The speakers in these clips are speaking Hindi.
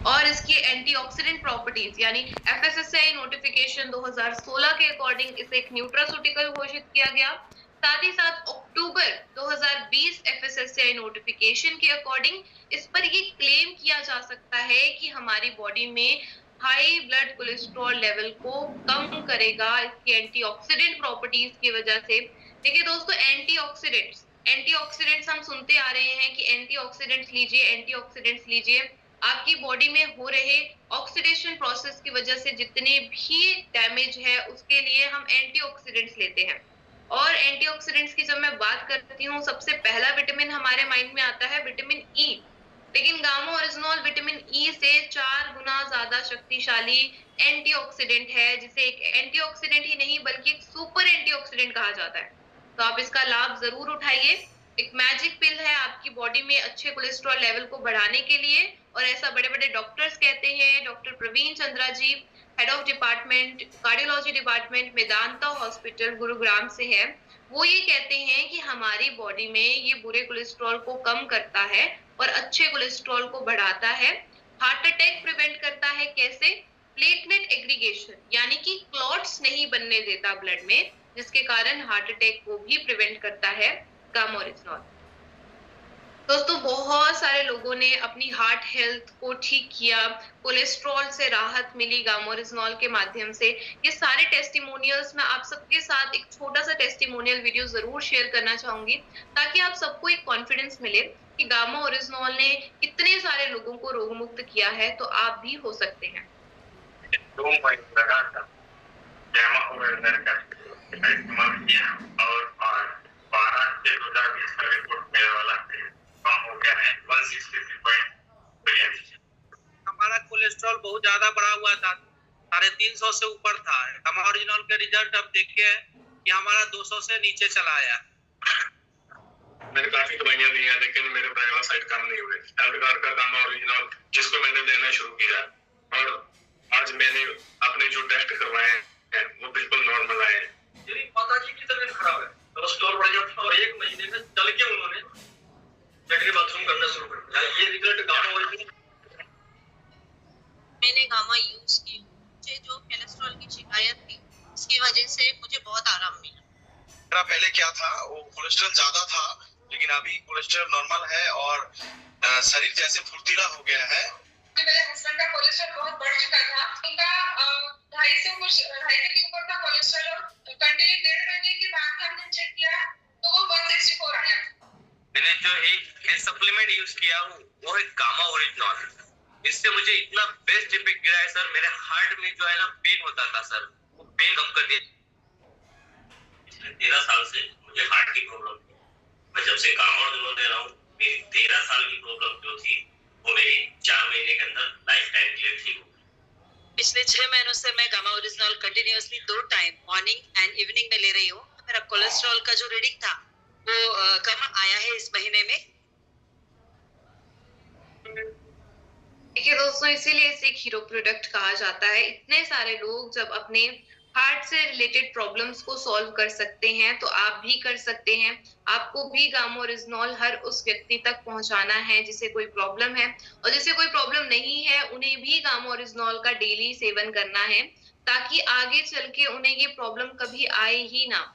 और इसकी एंटीऑक्सीडेंट प्रॉपर्टीज यानी एफएसएसएआई नोटिफिकेशन 2016 के अकॉर्डिंग इसे एक न्यूट्रास्यूटिकल घोषित किया गया। साथ ही साथ अक्टूबर 2020 एफएसएसएआई नोटिफिकेशन के अकॉर्डिंग इस पर ये क्लेम किया जा सकता है कि हमारी बॉडी में हाई ब्लड कोलेस्ट्रॉल लेवल को कम करेगा इसकी एंटीऑक्सीडेंट प्रॉपर्टीज की वजह से। देखिए दोस्तों, एंटीऑक्सीडेंट्स हम सुनते आ रहे हैं कि एंटीऑक्सीडेंट्स लीजिए, एंटीऑक्सीडेंट्स लीजिए। आपकी बॉडी में हो रहे ऑक्सीडेशन प्रोसेस की वजह से जितने भी डैमेज है उसके लिए हम एंटीऑक्सीडेंट्स लेते हैं। और एंटीऑक्सीडेंट्स की जब मैं बात करती हूँ, सबसे पहला विटामिन हमारे माइंड में आता है विटामिन ई। लेकिन गामा ओरिजिनॉल विटामिन ई से 4 गुना ज्यादा शक्तिशाली एंटीऑक्सीडेंट है, जिसे एक एंटीऑक्सीडेंट ही नहीं बल्कि एक सुपर एंटीऑक्सीडेंट कहा जाता है। तो आप इसका लाभ जरूर उठाइए। एक मैजिक पिल है आपकी बॉडी में अच्छे कोलेस्ट्रॉल लेवल को बढ़ाने के लिए, और ऐसा बड़े बड़े डॉक्टर्स कहते हैं। Doctor Praveen Chandra ji, head of department cardiology department Medanta hospital Gurugram से है, वो ये कहते हैं कि हमारी बॉडी में ये बुरे कोलेस्ट्रॉल को कम करता है और अच्छे कोलेस्ट्रॉल को बढ़ाता है। हार्ट अटैक प्रिवेंट करता है। कैसे? प्लेटलेट एग्रीगेशन यानी कि क्लॉट्स नहीं बनने देता ब्लड में, जिसके कारण हार्ट अटैक को भी प्रिवेंट करता है गामा ओरिजिनॉल। दोस्तों, बहुत सारे लोगों ने अपनी हार्ट हेल्थ को ठीक किया, कोलेस्ट्रॉल से राहत मिली गामा ओरिजिनॉल के माध्यम से। ये सारे टेस्टिमोनियल्स मैं आप सबके साथ एक छोटा सा टेस्टिमोनियल वीडियो जरूर शेयर करना चाहूंगी, ताकि आप सबको एक कॉन्फिडेंस मिले कि गामा ओरिजिनॉल ने कितने सारे लोगों को रोग मुक्त किया है, तो आप भी हो सकते हैं। 2 महीने लगा था गामा ओरिजिनॉल का इस्तेमाल किया और 12/6/2020 का रिपोर्ट मेरे वाला कम हो गया है 163.3। हमारा कोलेस्ट्रॉल बहुत ज्यादा बढ़ा हुआ था, 350 से ऊपर था। गामा ओरिजिनॉल के रिजल्ट अब देखिए कि हमारा 200 से नीचे चला आया। मैंने काफी दवाइयां ली हैं, लेकिन मेरे प्राइवेट साइड काम नहीं हुए। हेल्थ कार्ड का गामा ओरिजिनॉल जिसको मैंने लेना शुरू किया, और आज मैंने अपने जो टेस्ट करवाए हैं वो बिल्कुल नॉर्मल आए हैं। मेरी माताजी की तबीयत खराब है, कोलेस्ट्रॉल बढ़ गया था और 1 महीने में चल के उन्होंने बैटरी बाथरूम करना शुरू कर दिया। ये रिजल्ट गामा ओरिजिनॉल। मैंने गामा यूज की, मुझे जो कोलेस्ट्रॉल की शिकायत थी उसकी वजह से मुझे बहुत आराम मिला। मेरा पहले क्या था, वो कोलेस्ट्रॉल ज्यादा था, लेकिन अभी कोलेस्ट्रॉल नॉर्मल है और शरीर जैसे फुर्तीला हो गया है। मेरे हस्बैंड का कोलेस्ट्रॉल बहुत बढ़ चुका था, उनका 250 के ऊपर का कोलेस्ट्रॉल, और कंटिन्यू 1.5 महीने के बाद हमने चेक किया तो वो 164 आया। मैंने जो एक सप्लीमेंट यूज किया वो है गामा ओरिजिनॉल। इससे मुझे इतना बेस्ट इफेक्ट गिरा है सर। मेरे हार्ट में जो है ना पेन होता था सर, वो पेन कम कर दिया। 13 साल से मुझे हार्ट की प्रॉब्लम थी। मैं जब से गामा ओरिजिनॉल ले रहा हूँ, मेरी 13 साल की प्रॉब्लम जो थी वो मेरी 4 महीने के अंदर लाइफ टाइम के लिए ठीक हो गई। पिछले 6 महीनों से मैं gamma oryzanol continuously 2 time morning and evening में ले रही हूँ। मेरा कोलेस्ट्रॉल का जो रीडिंग था वो कम आया है इस महीने में। देखिए दोस्तों, इसीलिए इसे एक हीरो प्रोडक्ट कहा जाता है। इतने सारे लोग जब अपने हार्ट से रिलेटेड प्रॉब्लम्स को सॉल्व कर सकते हैं, तो आप भी कर सकते हैं। आपको भी गामा ओरिजिनॉल हर उस व्यक्ति तक पहुंचाना है जिसे कोई प्रॉब्लम है, और जिसे कोई प्रॉब्लम नहीं है उन्हें भी गामा ओरिजिनॉल का डेली सेवन करना है, ताकि आगे चल के उन्हें ये प्रॉब्लम कभी आए ही ना।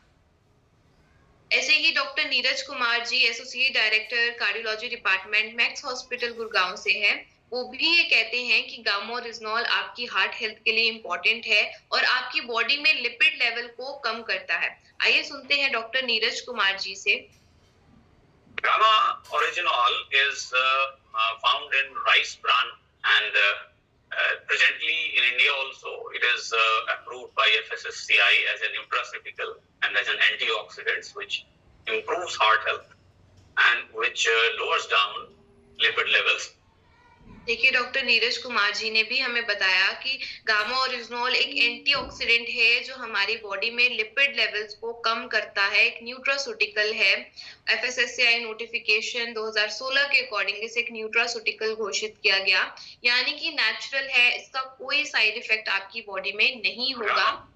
ऐसे ही doctor Neeraj Kumar ji, associate director cardiology department Max hospital Gurgaon से हैं, वो भी ये कहते हैं कि गामा ओरिजिनॉल आपकी हार्ट हेल्थ के लिए इम्पोर्टेंट है और आपकी बॉडी में लिपिड लेवल को कम करता है। आइए सुनते हैं डॉक्टर नीरज कुमार जी से। Gamma oryzanol is found in rice bran and presently in India also it is approved by FSSCI as a nutraceutical and as an antioxidant which improves heart health and which lowers down lipid levels. देखिए, डॉक्टर नीरज कुमार जी ने भी हमें बताया कि गामा ओरिजिनॉल एक एंटीऑक्सीडेंट है जो हमारी बॉडी में लिपिड लेवल्स को कम करता है, एक न्यूट्रास्यूटिकल है। एफएसएसएआई नोटिफिकेशन 2016 के अकॉर्डिंग इसे एक न्यूट्रास्यूटिकल घोषित किया गया, यानी कि नेचुरल है, इसका कोई साइड इफेक्ट आपकी बॉडी में नहीं होगा।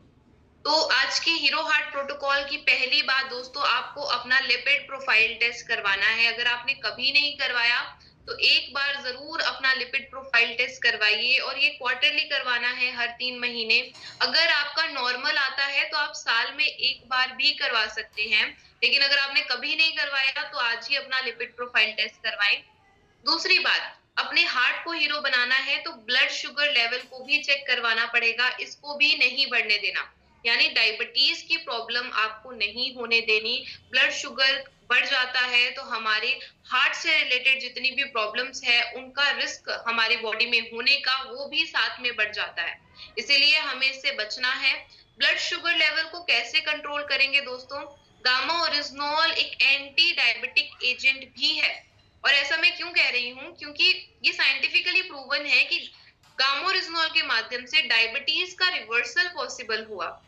तो आज के हीरो हार्ट प्रोटोकॉल की पहली बात दोस्तों, आपको अपना लिपिड प्रोफाइल टेस्ट करवाना है। अगर आपने कभी नहीं करवाया तो एक बार जरूर अपना लिपिड प्रोफाइल टेस्ट करवाइए, और ये क्वार्टरली करवाना है, हर 3 महीने। अगर आपका नॉर्मल आता है तो आप साल में एक बार भी करवा सकते हैं, लेकिन अगर आपने कभी नहीं करवाया तो आज ही अपना लिपिड प्रोफाइल टेस्ट करवाएं। दूसरी बात, अपने हार्ट को हीरो बनाना है तो ब्लड शुगर लेवल को भी चेक करवाना पड़ेगा, इसको भी नहीं बढ़ने देना। यानी डायबिटीज की प्रॉब्लम आपको नहीं होने देनी। ब्लड शुगर बढ़ जाता है तो हमारे हार्ट से रिलेटेड जितनी भी प्रॉब्लम्स है उनका रिस्क हमारी बॉडी में होने का वो भी साथ में बढ़ जाता है, इसीलिए हमें इससे बचना है। ब्लड शुगर लेवल को कैसे कंट्रोल करेंगे दोस्तों? गामा ओरिजिनोल एक एंटी डायबिटिक एजेंट भी है, और ऐसा मैं क्यों कह रही हूँ, क्योंकि ये साइंटिफिकली प्रूवन है कि गामा ओरिजिनोल के माध्यम से डायबिटीज का रिवर्सल पॉसिबल हुआ,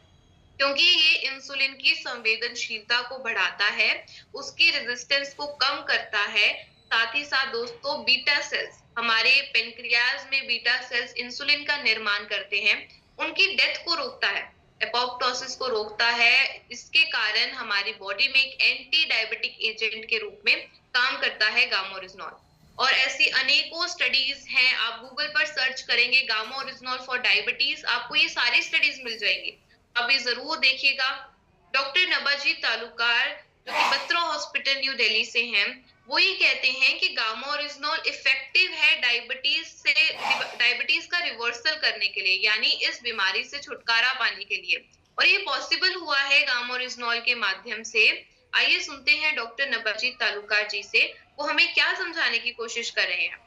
क्योंकि ये इंसुलिन की संवेदनशीलता को बढ़ाता है, उसकी रेजिस्टेंस को कम करता है। साथ ही साथ दोस्तों, बीटा सेल्स, हमारे पेनक्रियाज में बीटा सेल्स इंसुलिन का निर्माण करते हैं, उनकी डेथ को रोकता है, एपोप्टोसिस को रोकता है। इसके कारण हमारी बॉडी में एक एंटी डायबिटिक एजेंट के रूप में काम करता है गामा ओरिजिनोल। और ऐसी अनेकों स्टडीज हैं, आप गूगल पर सर्च करेंगे गामा ओरिजिनोल फॉर डायबिटीज, आपको ये सारी स्टडीज मिल जाएंगी, आप ये जरूर देखिएगा। डॉक्टर नबाजी तालुकार जो कि बत्रा हॉस्पिटल न्यू दिल्ली से हैं, वो ये कहते हैं कि गामा ओरिजिनोल इफेक्टिव है डायबिटीज का रिवर्सल करने के लिए, यानी इस बीमारी से छुटकारा पाने के लिए, और ये पॉसिबल हुआ है गामा ओरिजिनोल के माध्यम से। आइए सुनते हैं डॉक्टर नबाजी तालुकार जी से, वो हमें क्या समझाने की कोशिश कर रहे हैं।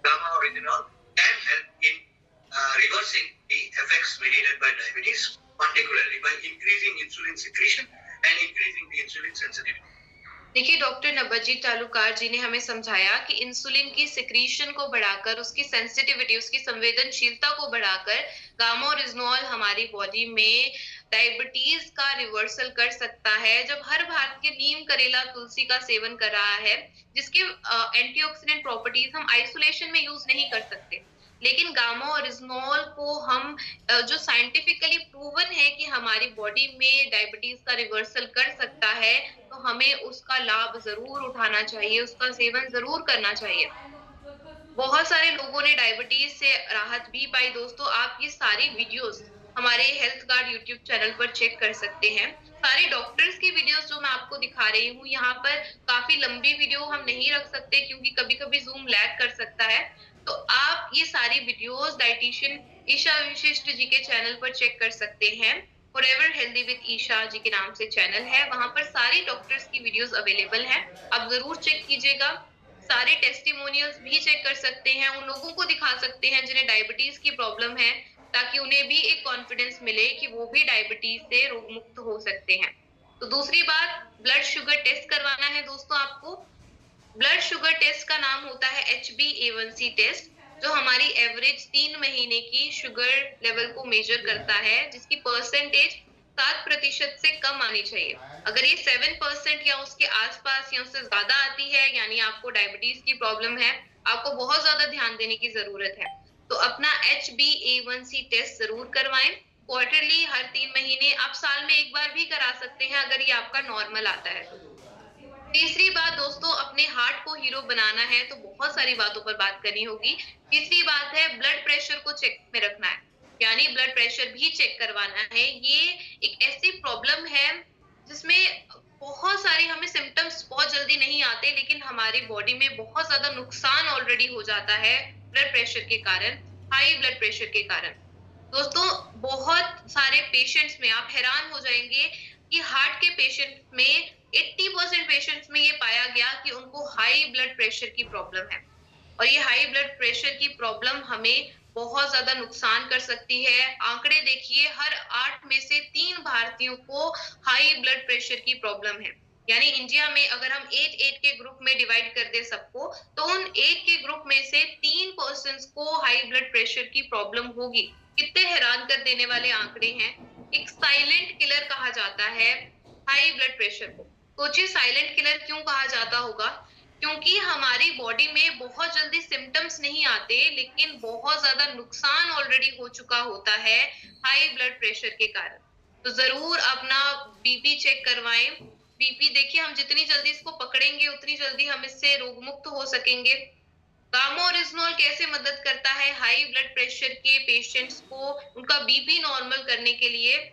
Gamma orygenol can help in reversing the effects mediated by diabetes, particularly by increasing insulin secretion and increasing the insulin sensitivity. देखिए, डॉक्टर नबाजी तालुकार जी ने हमें समझाया कि इंसुलिन की सिक्रीशन को बढ़ाकर, उसकी सेंसिटिविटी, उसकी संवेदनशीलता को बढ़ाकर गामा ओरिजिनोल हमारी बॉडी में डायबिटीज का रिवर्सल कर सकता है। जब हर भारतीय नीम, करेला, तुलसी का सेवन कर रहा है, जिसके एंटीऑक्सीडेंट प्रॉपर्टीज हम आइसोलेशन में यूज नहीं कर सकते, लेकिन गामा ओरिजिनोल को हम जो साइंटिफिकली प्रूवन है कि हमारी बॉडी में डायबिटीज का रिवर्सल कर सकता है, तो हमें उसका लाभ जरूर उठाना चाहिए, उसका सेवन जरूर करना चाहिए। बहुत सारे लोगों ने डायबिटीज से राहत भी पाई। दोस्तों, आप ये सारी वीडियोस हमारे हेल्थ गार्ड यूट्यूब चैनल पर चेक कर सकते हैं। सारे डॉक्टर्स की वीडियोस जो मैं आपको दिखा रही हूँ, यहाँ पर काफी लंबी वीडियो हम नहीं रख सकते क्योंकि कभी कभी जूम लैग कर सकता है, तो आप ये सारी वीडियोस डाइटिशियन ईशा विशिष्ट जी के चैनल पर चेक कर सकते हैं। फॉरएवर हेल्दी विद ईशा जी के नाम से चैनल है, वहां पर सारी डॉक्टर्स की वीडियोस अवेलेबल हैं, आप जरूर चेक कीजिएगा। सारे टेस्टिमोनियल्स भी चेक कर सकते हैं, उन लोगों को दिखा सकते हैं जिन्हें डायबिटीज की प्रॉब्लम है, ताकि उन्हें भी एक कॉन्फिडेंस मिले कि वो भी डायबिटीज से रोग मुक्त हो सकते हैं। तो दूसरी बात, ब्लड शुगर टेस्ट करवाना है दोस्तों आपको। ब्लड शुगर टेस्ट का नाम होता है HbA1c टेस्ट, जो हमारी एवरेज 3 महीने की शुगर लेवल को मेजर करता है, जिसकी परसेंटेज 7% से कम आनी चाहिए। अगर ये 7% या उसके आसपास या उससे ज्यादा आती है, यानी आपको डायबिटीज की प्रॉब्लम है, आपको बहुत ज्यादा ध्यान देने की जरूरत है। तो अपना HbA1c टेस्ट जरूर करवाएं, क्वार्टरली, हर 3 महीने। आप साल में एक बार भी करा सकते हैं अगर ये आपका नॉर्मल आता है तो। तीसरी बात दोस्तों, अपने हार्ट को हीरो बनाना है तो बहुत सारी बातों पर बात करनी होगी। तीसरी बात है, ब्लड प्रेशर को चेक में रखना है, यानी ब्लड प्रेशर भी चेक करवाना है। ये एक ऐसी प्रॉब्लम है जिसमें बहुत सारे हमें सिम्टम्स बहुत जल्दी नहीं आते, लेकिन हमारी बॉडी में बहुत ज्यादा नुकसान ऑलरेडी हो जाता है ब्लड प्रेशर के कारण, हाई ब्लड प्रेशर के कारण। दोस्तों, बहुत सारे पेशेंट्स में आप हैरान हो जाएंगे कि हार्ट के पेशेंट में 80% पेशेंट्स में ये पाया गया कि उनको हाई ब्लड प्रेशर की प्रॉब्लम है, और ये हाई ब्लड प्रेशर की प्रॉब्लम हमें बहुत ज्यादा नुकसान कर सकती है। आंकड़े देखिए, हर 8 में से 3 भारतीयों को हाई ब्लड प्रेशर की प्रॉब्लम है। यानी इंडिया में अगर हम 8 के ग्रुप में डिवाइड कर दे सबको, तो उन 8 के ग्रुप में से 3% को हाई ब्लड प्रेशर की प्रॉब्लम होगी। कितने हैरान कर देने वाले आंकड़े हैं। एक साइलेंट किलर कहा जाता है हाई ब्लड प्रेशर को। सोचिए, साइलेंट किलर क्यों कहा जाता होगा? क्योंकि हमारी बॉडी में बहुत जल्दी सिम्टम्स नहीं आते, लेकिन बहुत ज्यादा नुकसान ऑलरेडी हो चुका होता है हाई ब्लड प्रेशर के कारण। तो जरूर अपना बीपी चेक करवाएं, बीपी, देखिए हम जितनी जल्दी इसको पकड़ेंगे उतनी जल्दी हम इससे रोग मुक्त हो सकेंगे। गामा ओरिजिनॉल कैसे मदद करता है हाई ब्लड प्रेशर के पेशेंट्स को उनका बीपी नॉर्मल करने के लिए?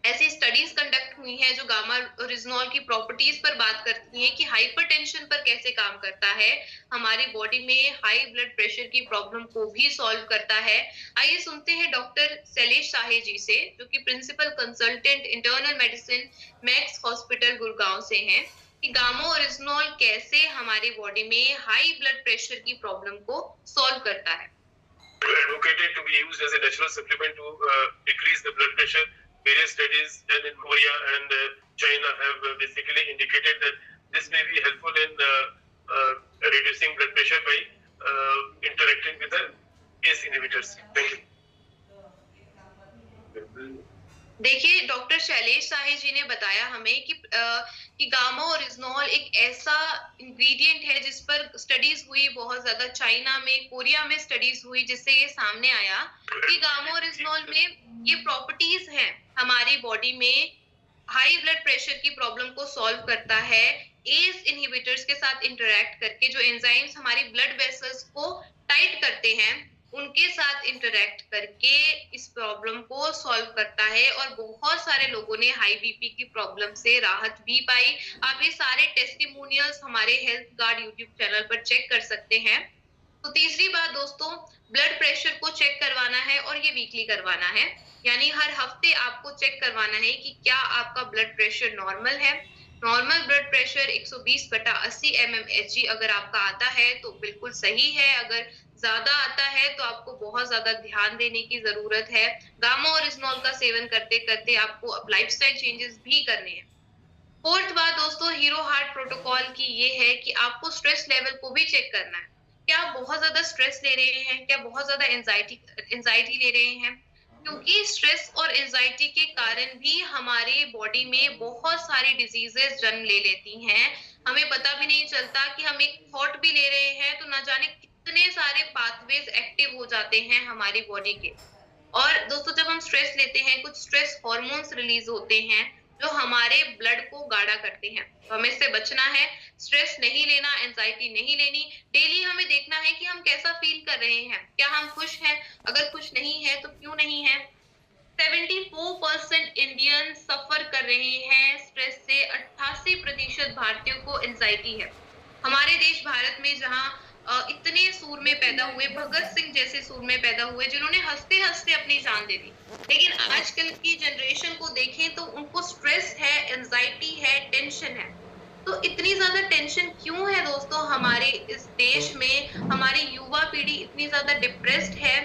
ऐसी स्टडीज कंडक्ट हुई हैं जो गामा ओरिजिनॉल की प्रॉपर्टीज पर बात करती हैं कि हाइपरटेंशन पर कैसे काम करता है, हमारी बॉडी में हाई ब्लड प्रेशर की प्रॉब्लम को भी सॉल्व करता है। आइए सुनते हैं डॉक्टर शैलेश साहे जी से, जो कि principal consultant internal medicine Max hospital Gurgaon से हैं, कि गामा ओरिजिनॉल कैसे हमारी बॉडी में हाई ब्लड प्रेशर की प्रॉब्लम को सॉल्व करता है। Advocated to be used as a natural supplement to decrease the blood pressure. Various studies done in Korea and China have basically indicated that this may be helpful in reducing blood pressure by interacting with the ACE inhibitors. Thank you. देखिए डॉक्टर शैलेश साहे जी ने बताया हमें कि गामा ओरिजिनॉल एक ऐसा इंग्रेडिएंट है जिस पर स्टडीज हुई बहुत ज्यादा, चाइना में, कोरिया में स्टडीज हुई, जिससे ये सामने आया कि गामा ओरिजिनॉल में ये प्रॉपर्टीज हैं हमारी बॉडी में, हाई ब्लड प्रेशर की प्रॉब्लम को सॉल्व करता है एस इनहिबिटर्स के साथ इंटरैक्ट करके। जो एंजाइम्स हमारी ब्लड वेसल्स को टाइट करते हैं उनके साथ इंटरैक्ट करके इस प्रॉब्लम को सॉल्व करता है, और बहुत सारे लोगों ने हाई बीपी की प्रॉब्लम से राहत भी पाई। आप ये सारे टेस्टिमोनियल्स हमारे हेल्थ गार्ड यूट्यूब चैनल पर चेक कर सकते हैं। तो तीसरी बात दोस्तों, ब्लड प्रेशर को चेक करवाना है और ये वीकली करवाना है, यानी हर हफ्ते आपको चेक करवाना है कि क्या आपका ब्लड प्रेशर नॉर्मल है। नॉर्मल ब्लड प्रेशर 120/80 mmHg अगर आपका आता है तो बिल्कुल सही है, अगर ज्यादा आता है तो आपको बहुत ज्यादा ध्यान देने की जरूरत है। गामा ओरिजिनॉल का सेवन करते करते आपको अब लाइफस्टाइल चेंजेस भी करने हैं। फोर्थ बात दोस्तों हीरो हार्ट प्रोटोकॉल की ये है कि आपको स्ट्रेस लेवल को भी चेक करना है। क्या आप बहुत ज्यादा स्ट्रेस ले रहे हैं, क्या बहुत ज्यादा एंजाइटी ले रहे हैं? क्योंकि स्ट्रेस और एंजाइटी के कारण भी हमारे बॉडी में बहुत सारी डिजीजेस जन्म ले लेती हैं। हमें पता भी नहीं चलता कि हम एक थॉट भी ले रहे हैं तो ना जाने कितने सारे पाथवेज एक्टिव हो जाते हैं हमारी बॉडी के। और दोस्तों जब हम स्ट्रेस लेते हैं कुछ स्ट्रेस हार्मोन्स रिलीज होते हैं जो हमारे ब्लड को गाढ़ा करते हैं, तो हमें इससे बचना है। स्ट्रेस नहीं लेना, एंजाइटी नहीं लेनी। डेली हमें देखना है कि हम कैसा फील कर रहे हैं, क्या हम खुश हैं, अगर खुश नहीं है तो क्यों नहीं है। 74% इंडियन सफर कर रहे हैं स्ट्रेस से, 88% भारतीयों को एंजाइटी है। हमारे देश भारत में जहां इतने सूर में पैदा हुए, भगत सिंह जैसे सूर में पैदा हुए जिन्होंने हंसते हंसते अपनी जान दे दी, लेकिन आजकल की जनरेशन को देखें तो उनको स्ट्रेस है, एंजाइटी है, टेंशन है। तो इतनी ज्यादा टेंशन क्यों है दोस्तों हमारे इस देश में? हमारी युवा पीढ़ी इतनी ज्यादा डिप्रेस्ड है,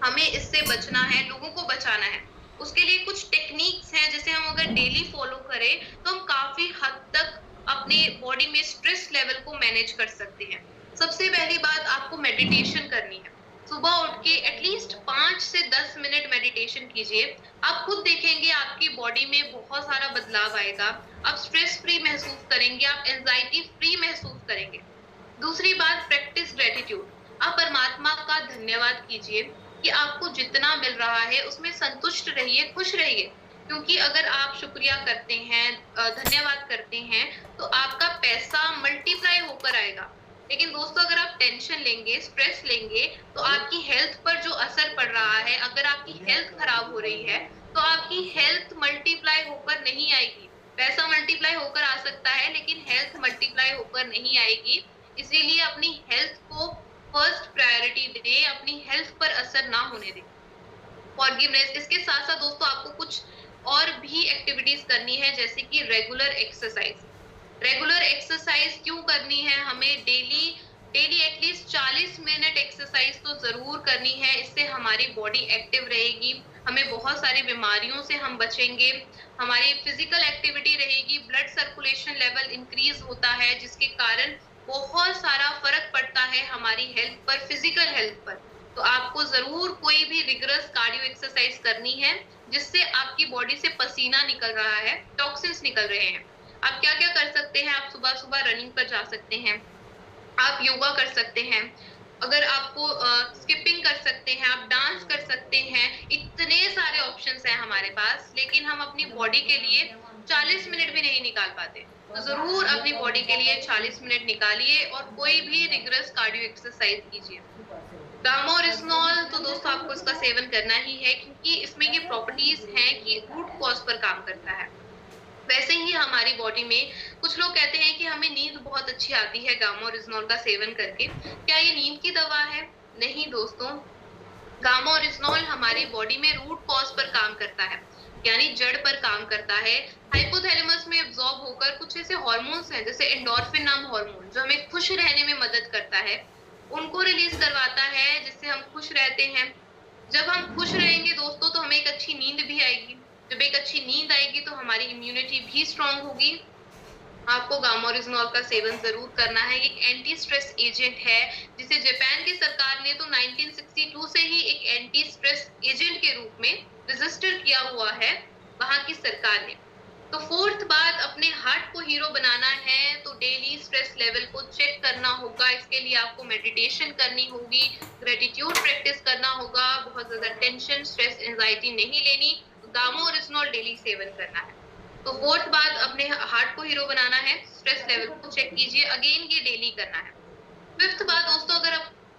हमें इससे बचना है, लोगों को बचाना है। उसके लिए कुछ टेक्निक्स हैं जिसे हम अगर डेली फॉलो करें तो हम काफी हद तक अपने बॉडी में स्ट्रेस लेवल को मैनेज कर सकते हैं। सबसे पहली बात, आपको मेडिटेशन करनी है। सुबह उठ के एटलीस्ट 5 से 10 मिनट मेडिटेशन कीजिए। आप खुद देखेंगे आपकी बॉडी में बहुत सारा बदलाव आएगा, आप स्ट्रेस फ्री महसूस करेंगे, आप एंजाइटी फ्री महसूस करेंगे। दूसरी बात, प्रैक्टिस ग्रेटिट्यूड। आप परमात्मा का धन्यवाद कीजिए कि आपको जितना मिल रहा है उसमें संतुष्ट रहिए, खुश रहिए, क्योंकि अगर आप शुक्रिया करते हैं, धन्यवाद करते हैं तो आपका पैसा मल्टीप्लाई होकर आएगा। लेकिन दोस्तों अगर आप टेंशन लेंगे, स्ट्रेस लेंगे तो आपकी हेल्थ पर जो असर पड़ रहा है, अगर आपकी हेल्थ खराब हो रही है तो आपकी हेल्थ मल्टीप्लाई होकर नहीं आएगी। पैसा मल्टीप्लाई होकर आ सकता है लेकिन हेल्थ मल्टीप्लाई होकर नहीं आएगी। इसीलिए अपनी हेल्थ को फर्स्ट प्रायोरिटी दें, अपनी हेल्थ पर असर ना होने दें। फॉरगिवनेस। इसके साथ साथ दोस्तों आपको कुछ और भी एक्टिविटीज करनी है, जैसे कि रेगुलर एक्सरसाइज। रेगुलर एक्सरसाइज क्यों करनी है? हमें डेली एटलीस्ट 40 मिनट एक्सरसाइज तो जरूर करनी है। इससे हमारी बॉडी एक्टिव रहेगी, हमें बहुत सारी बीमारियों से हम बचेंगे, हमारी फिजिकल एक्टिविटी रहेगी, ब्लड सर्कुलेशन लेवल इंक्रीज होता है, जिसके कारण बहुत सारा फर्क पड़ता है हमारी हेल्थ पर, फिजिकल हेल्थ पर। तो आपको जरूर कोई भी रिगरस कार्डियो एक्सरसाइज करनी है जिससे आपकी बॉडी से पसीना निकल रहा है, टॉक्सिन्स निकल रहे हैं। आप क्या क्या कर सकते हैं? आप सुबह सुबह रनिंग पर जा सकते हैं, आप योगा कर सकते हैं, अगर आपको स्किपिंग कर सकते हैं, आप डांस कर सकते हैं। इतने सारे ऑप्शंस हैं हमारे पास, लेकिन हम अपनी बॉडी के लिए 40 मिनट भी नहीं निकाल पाते, तो जरूर अपनी बॉडी के लिए 40 मिनट निकालिए और कोई भी रिगरस कार्डियो एक्सरसाइज कीजिए। गामा ओरिजिनॉल तो दोस्तों आपको इसका सेवन करना ही है, क्योंकि इसमें ये प्रॉपर्टीज हैं कि रूट कॉज पर काम करता है। वैसे ही हमारी बॉडी में कुछ लोग कहते हैं कि हमें नींद बहुत अच्छी आती है गामा ओरिजिनॉल का सेवन करके। क्या ये नींद की दवा है? नहीं दोस्तों, गामा ओरिजिनॉल हमारी बॉडी में रूट कॉज पर काम करता है, यानी जड़ पर काम करता है। हाइपोथैलेमस में एब्जॉर्ब होकर कुछ ऐसे हार्मोन्स हैं जैसे एंडोर्फिन नाम हार्मोन, जो हमें खुश रहने में मदद करता है, उनको रिलीज करवाता है, जिससे हम खुश रहते हैं। जब हम खुश रहेंगे दोस्तों तो हमें एक अच्छी नींद भी आएगी। जब एक अच्छी नींद आएगी तो हमारी इम्यूनिटी भी स्ट्रांग होगी। आपको गामा ओरिजिनॉल का सेवन जरूर करना है। एक एंटी स्ट्रेस एजेंट है, जिसे जापान की सरकार ने तो 1962 से ही एक एंटी स्ट्रेस एजेंट के रूप में रजिस्टर किया हुआ है वहां की सरकार ने। तो फोर्थ बात, अपने हार्ट को हीरो बनाना है तो डेली स्ट्रेस लेवल को चेक करना होगा। इसके लिए आपको मेडिटेशन करनी होगी, ग्रेटिट्यूड प्रैक्टिस करना होगा, बहुत ज्यादा टेंशन, स्ट्रेस, एंजाइटी नहीं लेनी, गामा ओरिजिनॉल डेली सेवन करना है। तो फोर्थ बात, अपने हार्ट को हीरो बनाना है, स्ट्रेस लेवल को चेक कीजिए, अगेन ये डेली करना है। फिफ्थ बात दोस्तों,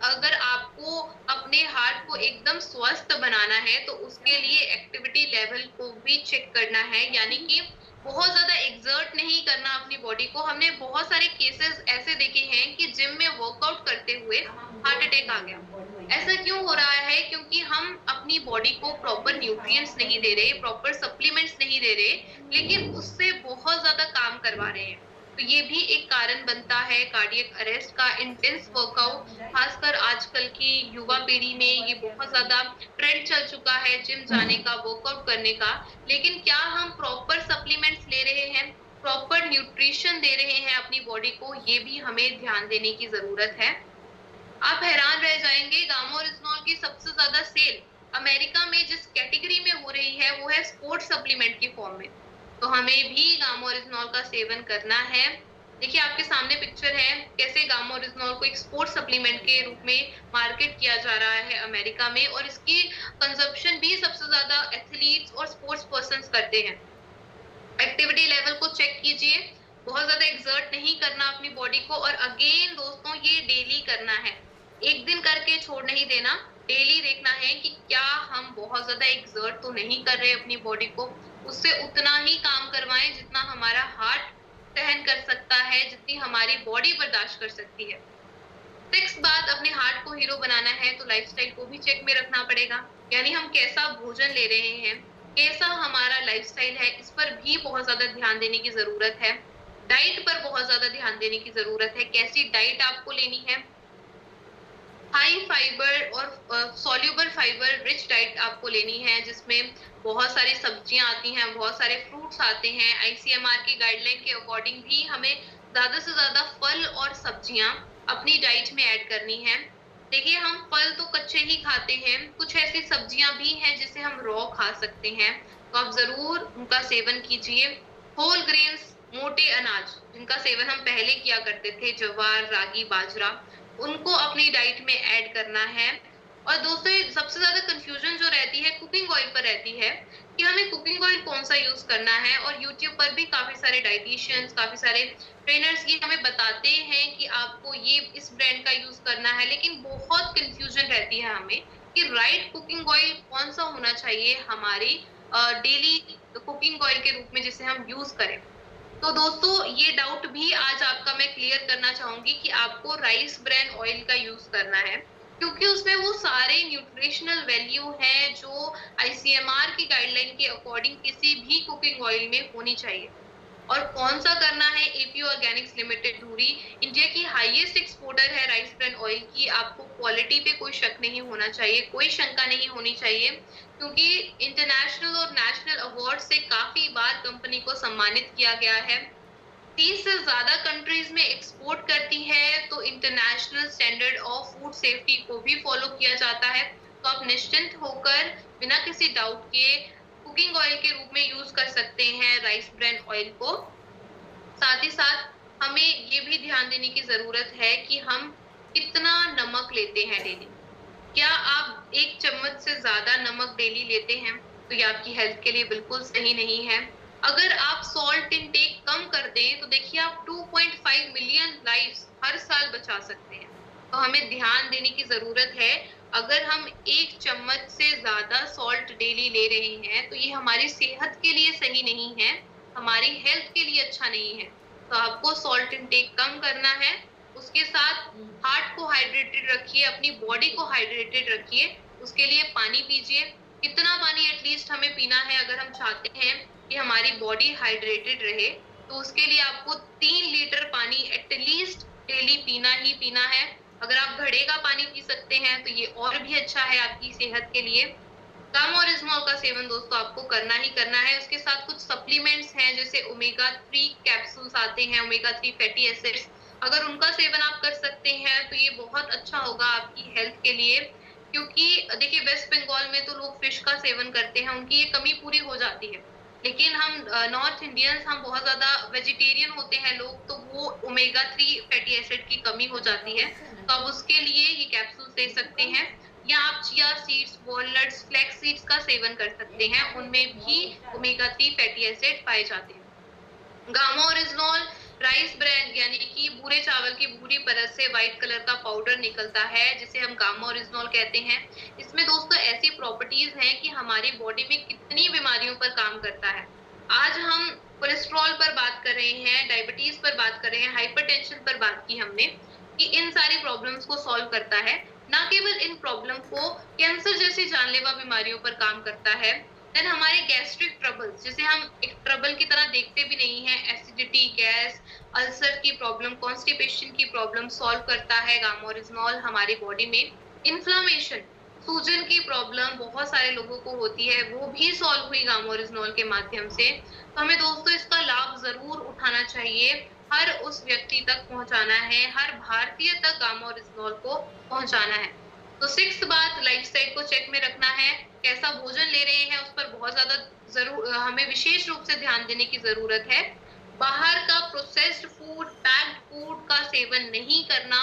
अगर आपको अपने हार्ट को एकदम स्वस्थ बनाना है तो उसके लिए एक्टिविटी लेवल को भी चेक करना है, यानी कि बहुत ज्यादा एक्सर्ट नहीं करना अपनी बॉडी को। हमने बहुत सारे केसेस ऐसे देखे हैं कि जिम में वर्कआउट करते हुए हार्ट अटैक आ गया। ऐसा क्यों हो रहा है? क्योंकि हम अपनी बॉडी को प्रॉपर न्यूट्रिएंट्स नहीं दे रहे, प्रॉपर सप्लीमेंट्स नहीं दे रहे, लेकिन उससे बहुत ज्यादा काम करवा रहे हैं। तो ये भी एक कारण बनता है कार्डियक अरेस्ट का। इंटेंस वर्कआउट, खासकर आजकल की युवा पीढ़ी में ये बहुत ज्यादा ट्रेंड चल चुका है जिम जाने का, वर्कआउट करने का। लेकिन क्या हम प्रॉपर सप्लीमेंट्स ले रहे हैं, प्रॉपर न्यूट्रिशन दे रहे हैं अपनी बॉडी को? ये भी हमें ध्यान देने की जरूरत है। आप हैरान रह जाएंगे, गामा ओरिजिनॉल की सबसे ज्यादा सेल अमेरिका में जिस कैटेगरी में हो रही है वो है स्पोर्ट्स सप्लीमेंट की फॉर्म में। तो हमें भी गामा ओरिजिनॉल का सेवन करना है। देखिए आपके सामने पिक्चर है कैसे गामा ओरिजिनॉल को एक स्पोर्ट्स सप्लीमेंट के रूप में मार्केट किया जा रहा है अमेरिका में, और इसकी कंजप्शन भी सबसे ज्यादा एथलीट्स और स्पोर्ट्स पर्संस करते हैं। एक्टिविटी लेवल को चेक कीजिए, बहुत ज्यादा एक्सर्ट नहीं करना अपनी बॉडी को, और अगेन दोस्तों ये डेली करना है, एक दिन करके छोड़ नहीं देना। डेली देखना है कि क्या हम बहुत ज्यादा एक्सर्ट तो नहीं कर रहे अपनी बॉडी को, उससे उतना ही काम करवाएं जितना हमारा हार्ट सहन कर सकता है, जितनी हमारी बॉडी बर्दाश्त कर सकती है। सिक्स्थ बात, अपने हार्ट को हीरो बनाना है तो लाइफस्टाइल को भी चेक में रखना पड़ेगा, यानी हम कैसा भोजन ले रहे हैं, कैसा हमारा लाइफस्टाइल है, इस पर भी बहुत ज्यादा ध्यान देने की जरूरत है। डाइट पर बहुत ज्यादा ध्यान देने की जरूरत है, कैसी डाइट आपको लेनी है। हाई फाइबर और सॉल्युबल फाइबर रिच डाइट आपको लेनी है, जिसमें बहुत सारी सब्जियां आती हैं, बहुत सारे फ्रूट्स आते हैं। आईसीएमआर की गाइडलाइन के अकॉर्डिंग भी हमें ज्यादा से ज्यादा फल और सब्जियां अपनी डाइट में ऐड करनी है। देखिए हम फल तो कच्चे ही खाते हैं, कुछ ऐसी सब्जियां भी हैं जिसे हम रॉ खा सकते हैं, तो आप जरूर उनका सेवन कीजिए। होल ग्रेन्स, मोटे अनाज जिनका सेवन हम पहले किया करते थे, ज्वार, रागी, बाजरा, उनको अपनी डाइट में ऐड करना है। और दोस्तों सबसे ज्यादा कंफ्यूजन जो रहती है कुकिंग ऑयल पर रहती है कि हमें कुकिंग ऑयल कौन सा यूज करना है, और यूट्यूब पर भी काफी सारे डाइटिशियंस, काफी सारे ट्रेनर्स ये हमें बताते हैं कि आपको ये इस ब्रांड का यूज करना है, लेकिन बहुत कंफ्यूजन रहती है हमें कि राइट कुकिंग ऑयल कौन सा होना चाहिए हमारी डेली कुकिंग ऑयल के रूप में जिसे हम यूज करें। तो दोस्तों ये डाउट भी आज आपका मैं क्लियर करना चाहूंगी कि आपको राइस ब्रान ऑयल का यूज करना है, क्योंकि उसमें वो सारे न्यूट्रिशनल वैल्यू है जो आईसीएमआर की गाइडलाइन के अकॉर्डिंग किसी भी कुकिंग ऑयल में होनी चाहिए। और कौन सा करना है, एपी ऑर्गेनिक्स लिमिटेड धुरी इंडिया की हाईएस्ट एक्सपोर्टर है राइस ब्रान ऑयल की। आपको क्वालिटी पे कोई शक नहीं होना चाहिए, कोई शंका नहीं होनी चाहिए, क्योंकि इंटरनेशनल और नेशनल अवार्ड से काफी बार कंपनी को सम्मानित किया गया है। 30 से ज्यादा कंट्रीज में एक्सपोर्ट करती है, तो international standard of food safety को भी फॉलो किया जाता है। तो आप निश्चिंत होकर बिना किसी डाउट के कुकिंग ऑयल के रूप में यूज कर सकते हैं राइस ब्रान ऑयल को। साथ ही साथ हमें ये भी ध्यान देने की जरूरत है कि हम कितना नमक लेते हैं डेली। क्या आप 1 चम्मच से ज्यादा नमक डेली लेते हैं तो ये आपकी हेल्थ के लिए बिल्कुल सही नहीं है। अगर आप सॉल्ट इनटेक कम कर दें तो देखिए आप 2.5 मिलियन लाइव्स हर साल बचा सकते हैं। तो हमें ध्यान देने की जरूरत है। अगर हम 1 चम्मच से ज्यादा सॉल्ट डेली ले रहे हैं तो ये हमारी सेहत के लिए सही नहीं है, हमारी हेल्थ के लिए अच्छा नहीं है। तो आपको सॉल्ट इनटेक कम करना है। उसके साथ हार्ट को हाइड्रेटेड रखिए, अपनी बॉडी को हाइड्रेटेड रखिए। उसके लिए पानी पीजिए। कितना पानी एटलीस्ट हमें पीना है अगर हम चाहते हैं कि हमारी बॉडी हाइड्रेटेड रहे, तो उसके लिए आपको 3 लीटर पानी एटलीस्ट डेली पीना ही पीना है। अगर आप घड़े का पानी पी सकते हैं तो ये और भी अच्छा है आपकी सेहत के लिए। गामा-ओरिजिनॉल का सेवन दोस्तों आपको करना ही करना है। उसके साथ कुछ सप्लीमेंट्स हैं जैसे ओमेगा 3 कैप्सूल्स आते हैं, ओमेगा 3 फैटी एसिड्स, अगर उनका सेवन आप कर सकते हैं तो ये बहुत अच्छा होगा आपकी हेल्थ के लिए। क्योंकि देखिए वेस्ट बंगाल में तो लोग फिश का सेवन करते हैं, उनकी ये कमी पूरी हो जाती है। लेकिन हम नॉर्थ इंडियंस, हम बहुत ज्यादा वेजिटेरियन होते हैं लोग, तो वो ओमेगा 3 फैटी एसिड की कमी हो जाती है। तो आप उसके लिए ये कैप्सूल ले सकते हैं, या आप chia seeds, walnuts, flax seeds का सेवन कर सकते हैं, उनमें भी ओमेगा 3 फैटी एसिड पाए जाते हैं। गामा-ओरिजिनॉल राइस ब्रांड यानी कि भूरे चावल की भूरी परत से व्हाइट कलर का पाउडर निकलता है जिसे हम गामा-ओरिजिनॉल कहते हैं। इसमें दोस्तों ऐसी प्रॉपर्टीज हैं कि हमारी बॉडी में कितनी बीमारियों पर काम करता है। आज हम कोलेस्ट्रॉल पर बात कर रहे हैं, डायबिटीज पर बात कर रहे हैं, हाइपरटेंशन पर बात की हमने, कि इन सारी प्रॉब्लम्स को सॉल्व करता है। न केवल इन प्रॉब्लम को, कैंसर जैसी जानलेवा बीमारियों पर काम करता है। देन हमारे गैस्ट्रिक ट्रबल्स, जिसे हम एक ट्रबल की तरह देखते भी नहीं है, एसिडिटी, गैस, अल्सर की प्रॉब्लम, कॉन्स्टिपेशन की प्रॉब्लम सॉल्व करता है गामा-ओरिजिनॉल हमारी बॉडी में। इन्फ्लामेशन, सूजन की प्रॉब्लम बहुत सारे लोगों को होती है, वो भी सॉल्व हुई गामा-ओरिजिनॉल के माध्यम से। तो हमें दोस्तों इसका लाभ जरूर उठाना चाहिए, हर उस व्यक्ति तक पहुंचाना है, हर भारतीय तक गामा-ओरिजिनॉल को पहुंचाना है। तो 6th बात, लाइफस्टाइल को चेक में रखना है। कैसा भोजन ले रहे हैं उस पर बहुत ज्यादा हमें विशेष रूप से ध्यान देने की जरूरत है। बाहर का प्रोसेस्ड फूड, पैक्ड फूड का सेवन नहीं करना,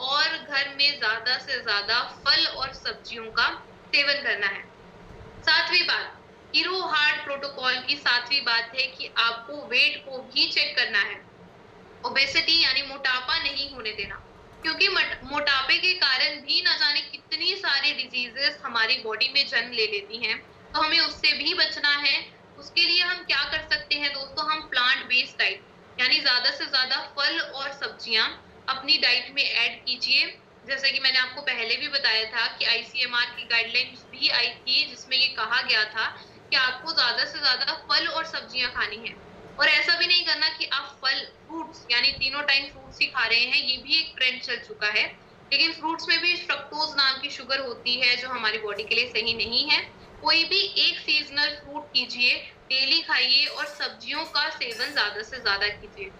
और घर में ज्यादा से ज्यादा फल और सब्जियों का सेवन करना है। 7वीं बात, हीरो हार्ट प्रोटोकॉल की 7वीं बात है कि आपको वेट को भी चेक करना है। ओबेसिटी यानी मोटापा नहीं होने देना, क्योंकि मोटापे के कारण भी न जाने कितनी सारी डिजीजेस हमारी बॉडी में जन्म ले लेती हैं, तो हमें उससे भी बचना है। उसके लिए हम क्या कर सकते हैं दोस्तों, हम प्लांट बेस्ड डाइट यानी ज्यादा से ज्यादा फल और सब्जियां अपनी डाइट में ऐड कीजिए। जैसे कि मैंने आपको पहले भी बताया था कि ICMR की गाइडलाइंस भी आई थी जिसमें ये कहा गया था कि आपको ज्यादा से ज्यादा फल और सब्जियां खानी है। और ऐसा भी नहीं करना कि आप फल, फ्रूट्स यानी तीनों टाइम फ्रूट्स ही खा रहे हैं, ये भी एक ट्रेंड चल चुका है। लेकिन फ्रूट्स में भी फ्रक्टोज नाम की शुगर होती है जो हमारी बॉडी के लिए सही नहीं है। कोई भी एक सीजनल फ्रूट कीजिए, डेली खाइए, और सब्जियों का सेवन ज्यादा से ज्यादा कीजिए।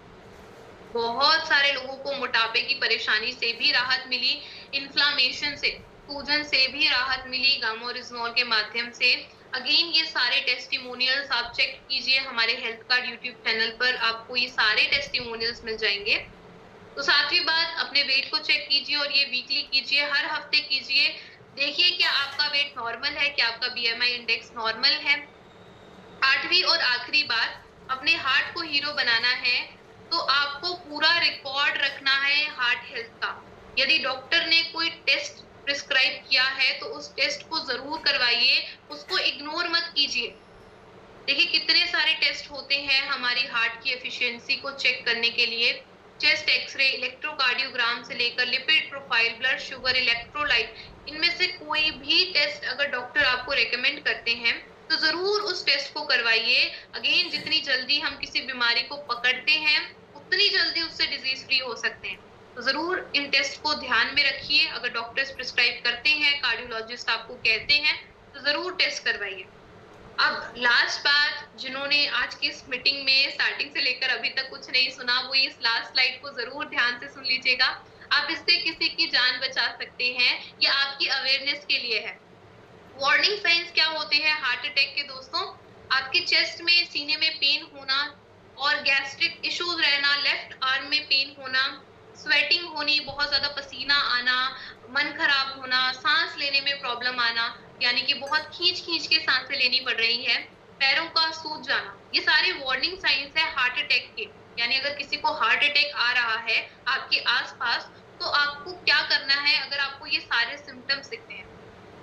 बहुत सारे लोगों को मोटापे की परेशानी से भी राहत मिली, इन्फ्लामेशन से, सूजन से भी राहत मिली गामा-ओरिजिनॉल के माध्यम से। अगेन ये सारे टेस्टिमोनियल्स आप चेक कीजिए, हमारे हेल्थ कार्ड यूट्यूब चैनल पर आपको ये सारे टेस्टिमोनियल्स मिल जाएंगे। तो 7वीं बात, अपने वेट को चेक कीजिए, और ये वीकली कीजिए, हर हफ्ते कीजिए। देखिए क्या आपका वेट नॉर्मल है, क्या आपका BMI इंडेक्स नॉर्मल है। 8वीं और आखिरी बात, अपने हार्ट को हीरो बनाना है तो आपको पूरा रिकॉर्ड रखना है हार्ट हेल्थ का। यदि डॉक्टर ने कोई टेस्ट प्रिस्क्राइब किया है तो उस टेस्ट को जरूर करवाइए, उसको इग्नोर मत कीजिए। देखिए कितने सारे टेस्ट होते हैं हमारी हार्ट की एफिशिएंसी को चेक करने के लिए, चेस्ट एक्सरे, इलेक्ट्रोकार्डियोग्राम से लेकर lipid profile, blood sugar, electrolyte, इनमें से कोई भी टेस्ट अगर डॉक्टर आपको रेकमेंड करते हैं तो जरूर उस टेस्ट को करवाइए। अगेन जितनी जल्दी हम किसी बीमारी को पकड़ते हैं उतनी जल्दी उससे डिजीज फ्री हो सकते हैं। तो जरूर इन टेस्ट को ध्यान में रखिए। अगर डॉक्टर्स प्रिस्क्राइब करते हैं, कार्डियोलॉजिस्ट आपको कहते हैं, तो जरूर टेस्ट करवाइए। अब लास्ट बात, जिन्होंने आज की इस मीटिंग में स्टार्टिंग से लेकर अभी तक कुछ नहीं सुना, वो इस लास्ट स्लाइड को जरूर ध्यान से सुन लीजिएगा। आप इससे किसी की जान बचा सकते हैं, ये आपकी अवेयरनेस के लिए है। वार्निंग साइंस क्या होते हैं हार्ट अटैक के दोस्तों? आपके चेस्ट में, सीने में पेन होना, और गैस्ट्रिक इश्यूज रहना, लेफ्ट आर्म में पेन होना, स्वेटिंग होनी, बहुत ज्यादा पसीना आना, मन खराब होना, सांस लेने में प्रॉब्लम आना, यानी कि बहुत खींच खींच के सांसें लेनी पड़ रही है, पैरों का सूज जाना, ये सारे वार्निंग साइंस है हार्ट अटैक के। यानी अगर किसी को हार्ट अटैक आ रहा है आपके आसपास, तो आपको क्या करना है? अगर आपको ये सारे सिम्टम्स दिखते हैं,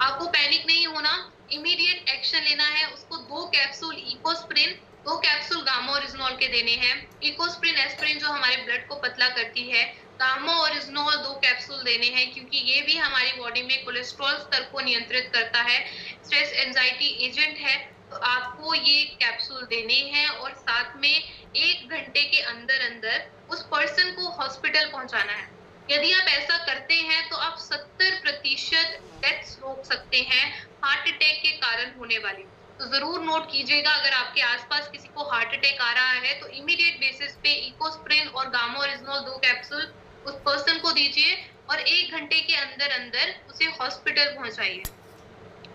आपको पैनिक नहीं होना, इमीडिएट एक्शन लेना है। उसको 2 capsule Ecosprin, 2 capsule gamma oryzanol के देने हैं। इकोस्प्रिन एस्पिरिन जो हमारे ब्लड को पतला करती है, गामा ओरिजिनॉल 2 कैप्सूल देने हैं, क्योंकि ये भी हमारी बॉडी में कोलेस्ट्रॉल स्तर को नियंत्रित करता है, स्ट्रेस एंजाइटी एजेंट है। तो आपको ये कैप्सूल देने हैं और साथ में 1 घंटे के अंदर अंदर उस पर्सन को हॉस्पिटल पहुंचाना है। यदि आप ऐसा करते हैं तो आप 70% डेथ्स रोक सकते हैं हार्ट अटैक के कारण होने वाली। तो जरूर नोट कीजिएगा, अगर आपके आसपास किसी को हार्ट अटैक आ रहा है तो इमीडिएट बेसिस पे इकोस्प्रिन और गामा ओरिजिनॉल 2 कैप्सूल उस पर्सन को दीजिए और 1 घंटे के अंदर अंदर उसे हॉस्पिटल पहुंचाइए।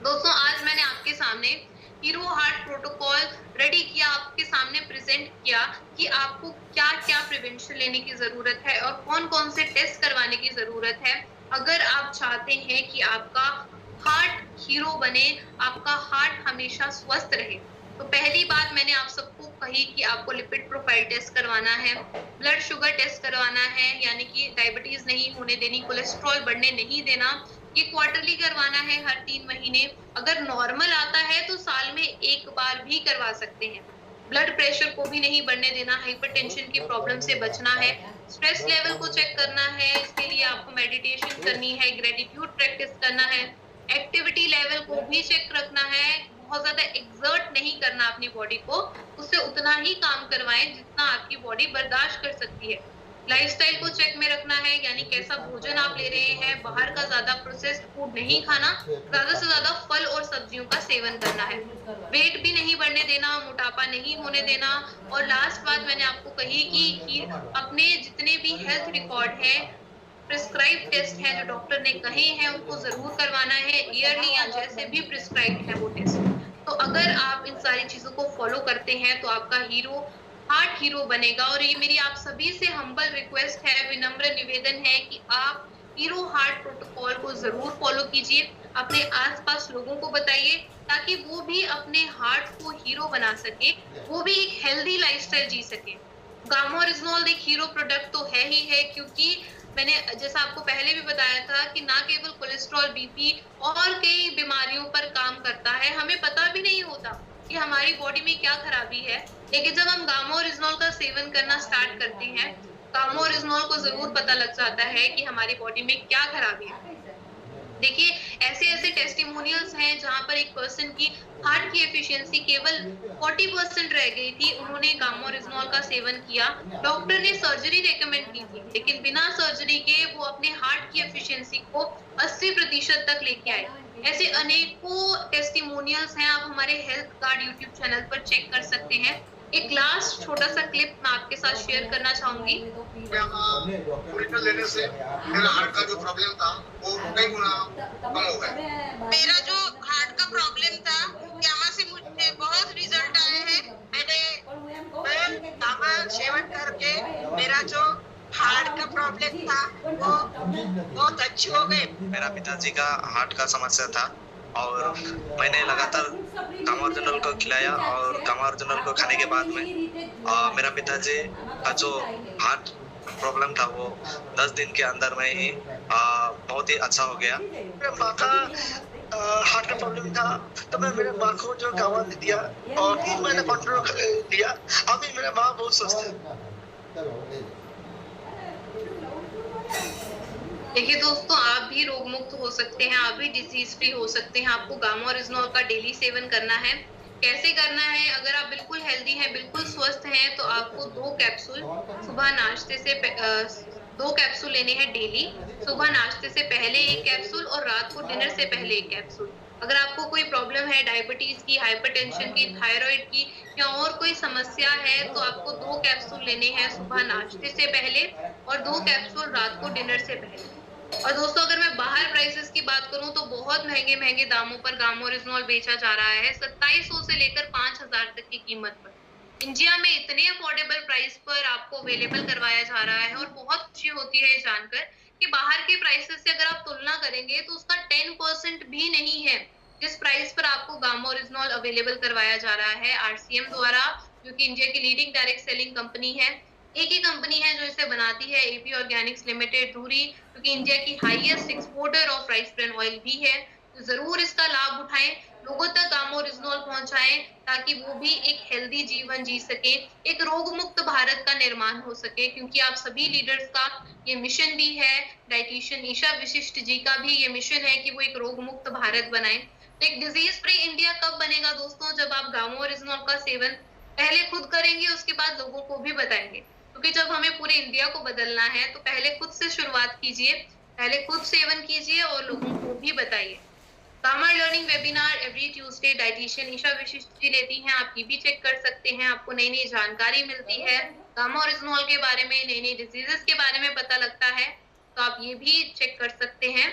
दोस्तों, आज मैंने आपके सामने हीरो हार्ट प्रोटोकॉल रेडी किया, आपके सामने प्रेजेंट किया कि आपको क्या क्या प्रिवेंशन लेने की जरूरत है और कौन कौन से टेस्ट करवाने की जरूरत है अगर आप चाहते हैं कि आपका हार्ट हीरो बने, आपका हार्ट हमेशा स्वस्थ रहे। तो पहली बात मैंने आप सबको कही कि आपको लिपिड प्रोफाइल टेस्ट करवाना है, ब्लड शुगर टेस्ट करवाना है, यानी कि डायबिटीज नहीं होने देनी, कोलेस्ट्रॉल बढ़ने नहीं देना। ये क्वार्टरली करवाना है, हर 3 महीने। अगर नॉर्मल आता है तो साल में 1 बार भी करवा सकते हैं। ब्लड प्रेशर को भी नहीं बढ़ने देना, हाइपरटेंशन की प्रॉब्लम से बचना है, स्ट्रेस लेवल को चेक करना है, इसके लिए आपको मेडिटेशन करनी है, ग्रेटिट्यूड प्रैक्टिस करना है, एक्टिविटी लेवल को भी चेक रखना है। बहुत ज्यादा एक्सर्ट नहीं करना अपनी बॉडी को, उससे उतना ही काम करवाएं जितना आपकी बॉडी बर्दाश्त कर सकती है। लाइफस्टाइल को चेक में रखना है, यानी कैसा भोजन आप ले रहे हैं, बाहर का ज्यादा प्रोसेस्ड फूड नहीं खाना, ज्यादा से ज्यादा फल और सब्जियों का सेवन करना है, वेट भी नहीं बढ़ने देना, मोटापा नहीं होने देना। और लास्ट बात मैंने आपको कही कि अपने जितने भी हेल्थ रिकॉर्ड है, प्रिस्क्राइब टेस्ट है जो डॉक्टर ने कहे हैं, उनको जरूर करवाना है, ईयरली या जैसे भी प्रिस्क्राइब है वो टेस्ट। तो अगर आप इन सारी चीजों को फॉलो करते हैं तो आपका हीरो हार्ट हीरो बनेगा। और ये मेरी आप सभी से हम्बल रिक्वेस्ट है, विनम्र निवेदन है कि आप हीरो हार्ट प्रोटोकॉल को जरूर फॉलो कीजिए, अपने आसपास लोगों को बताइए ताकि वो भी अपने हार्ट को हीरो बना सके, वो भी एक हेल्दी लाइफस्टाइल जी सके। गामा ओरिजिनॉल एक हीरो प्रोडक्ट तो है ही है, क्योंकि मैंने जैसा आपको पहले भी बताया था कि ना केवल कोलेस्ट्रॉल, बीपी और कई बीमारियों पर काम करता है। हमें पता भी नहीं होता कि हमारी बॉडी में क्या खराबी है, लेकिन जब हम गामा ओरिजिनॉल का सेवन करना स्टार्ट करते हैं, गामा ओरिजिनॉल को जरूर पता लग जाता है कि हमारी बॉडी में क्या खराबी है। देखिए, ऐसे ऐसे टेस्टिमोनियल्स हैं जहां पर एक पर्सन की हार्ट की एफिशिएंसी केवल 40% रह गई थी, उन्होंने गामा ओरिजिनॉल का सेवन किया, डॉक्टर ने सर्जरी रेकमेंड की थी, लेकिन बिना सर्जरी के वो अपने हार्ट की एफिशिएंसी को 80% तक लेके आए। ऐसे अनेकों टेस्टिमोनियल्स हैं, आप हमारे हेल्थ कार्ड यूट्यूब चैनल पर चेक कर सकते हैं। एक लास्ट छोटा सा क्लिप मैं आपके साथ शेयर करना चाहूंगी। ओरिजिनल लेने से मेरा हार्ट का जो प्रॉब्लम था वो कई गुना कम हो गया। मेरा जो हार्ट का प्रॉब्लम था, गामा से मुझे बहुत रिजल्ट आए हैं। मैं गामा सेवन करके मेरा जो हार्ट का प्रॉब्लम था वो बहुत अच्छे हो गए। मेरा पिताजी का हार्ट का समस्या था और मैंने लगातार गामा ओरिजिनल को खिलाया और गामा ओरिजिनल को खाने के बाद में मेरा पिताजी का जो हार्ट प्रॉब्लम था वो 10 दिन के अंदर में ही बहुत ही अच्छा हो गया। मेरे माँ का हार्ट का प्रॉब्लम था तो मैं मेरे माँ को जो गामा दे दिया और 3 महीने कंट्रोल दिया। अभी मेरे माँ बहुत स्वस्थ है। देखिए दोस्तों, आप भी रोग मुक्त हो सकते हैं, आप भी डिजीज फ्री हो सकते हैं। आपको गामा ओरिजिनॉल का डेली सेवन करना है। कैसे करना है? अगर आप बिल्कुल हेल्दी हैं, बिल्कुल स्वस्थ हैं, तो आपको 2 कैप्सूल सुबह नाश्ते से 2 कैप्सूल लेने हैं डेली। सुबह नाश्ते से पहले 1 कैप्सूल और रात को डिनर से पहले 1 कैप्सूल। अगर आपको कोई प्रॉब्लम है डायबिटीज की, हाइपरटेंशन की, थायराइड की या और कोई समस्या है, तो आपको 2 कैप्सूल लेने हैं सुबह नाश्ते से पहले और 2 कैप्सूल रात को डिनर से पहले। और दोस्तों, अगर मैं बाहर प्राइसेस की बात करूं तो बहुत महंगे महंगे दामों पर गामा ओरिजिनॉल बेचा जा रहा है, 2700 से लेकर 5000 तक की कीमत पर। इंडिया में इतने अफोर्डेबल प्राइस पर आपको अवेलेबल करवाया जा रहा है और बहुत खुशी होती है जानकर कि बाहर के प्राइसेस से अगर आप तुलना करेंगे तो उसका 10% भी नहीं है। जिस प्राइस पर आपको गामा ओरिजिनॉल अवेलेबल करवाया जा रहा है आरसीएम द्वारा, जो कि इंडिया की लीडिंग डायरेक्ट सेलिंग कंपनी है। एक ही कंपनी है जो इसे बनाती है, एपी ऑर्गेनिक्स लिमिटेड धुरी, जो कि इंडिया की highest exporter of rice bran oil भी है। तो जरूर इसका लाभ उठाएं, लोगों तक गामा ओरिजिनॉल पहुंचाएं, ताकि वो भी एक हेल्दी जीवन जी सके, एक रोग मुक्त भारत का निर्माण हो सके, क्योंकि आप सभी लीडर्स का ये मिशन भी है, डाइटिशियन ईशा विशिष्ट जी का भी ये मिशन है कि वो एक रोग मुक्त भारत बनाए। तो एक डिजीज फ्री इंडिया कब बनेगा दोस्तों? जब आप गामा ओरिजिनॉल का सेवन पहले खुद करेंगे, उसके बाद लोगों को भी बताएंगे। क्योंकि जब हमें पूरे इंडिया को बदलना है तो पहले खुद से शुरुआत कीजिए, पहले खुद सेवन कीजिए और लोगों को भी बताइए। Gama learning webinar every Tuesday dietitian Isha Vishisht ji लेती हैं, आप ये भी चेक कर सकते हैं, आपको नई नई जानकारी मिलती है, गामा ओरिजिनॉल के बारे में, नई नई डिजीजेस के बारे में पता लगता है, तो आप ये भी चेक कर सकते हैं।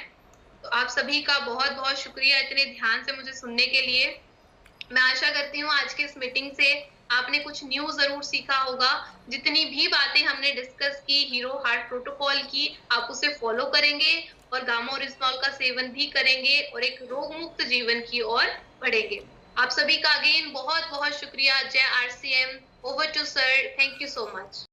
तो आप सभी का बहुत बहुत शुक्रिया इतने ध्यान से मुझे सुनने के लिए। मैं आशा करती हूँ आज की इस मीटिंग से आपने कुछ न्यू जरूर सीखा होगा। जितनी भी बातें हमने डिस्कस की, हीरो हार्ट प्रोटोकॉल की, आप उसे फॉलो करेंगे और गामा ओरिजिनॉल का सेवन भी करेंगे और एक रोग मुक्त जीवन की ओर बढ़ेंगे। आप सभी का अगेन बहुत बहुत शुक्रिया। जय RCM. Over to sir, thank you so much.